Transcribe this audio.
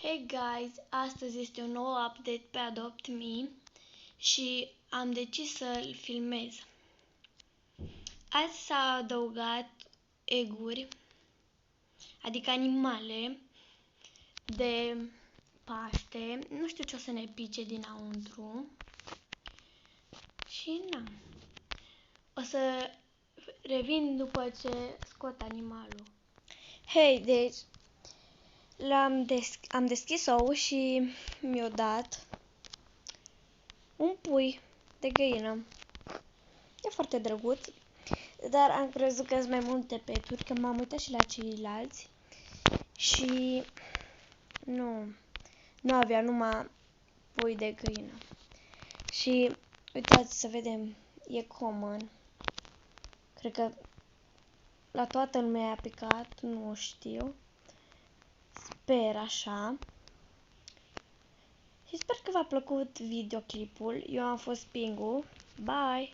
Hey guys, astăzi este un nou update pe Adopt Me și am decis să-l filmez. Azi s-a adăugat eguri, adică animale de Paște. Nu știu ce o să ne pice dinăuntru. Și na. O să revin după ce scot animalul. Hei, deci am deschis ou și mi-a dat un pui de găină. E foarte drăguț, dar am crezut că sunt mai multe peturi, că m-am uitat și la ceilalți și nu avea numai pui de găină. Și uitați să vedem, e common. Cred că la toată lumea a picat, nu știu. Sper așa. Și sper că v-a plăcut videoclipul. Eu am fost Pingu. Bye!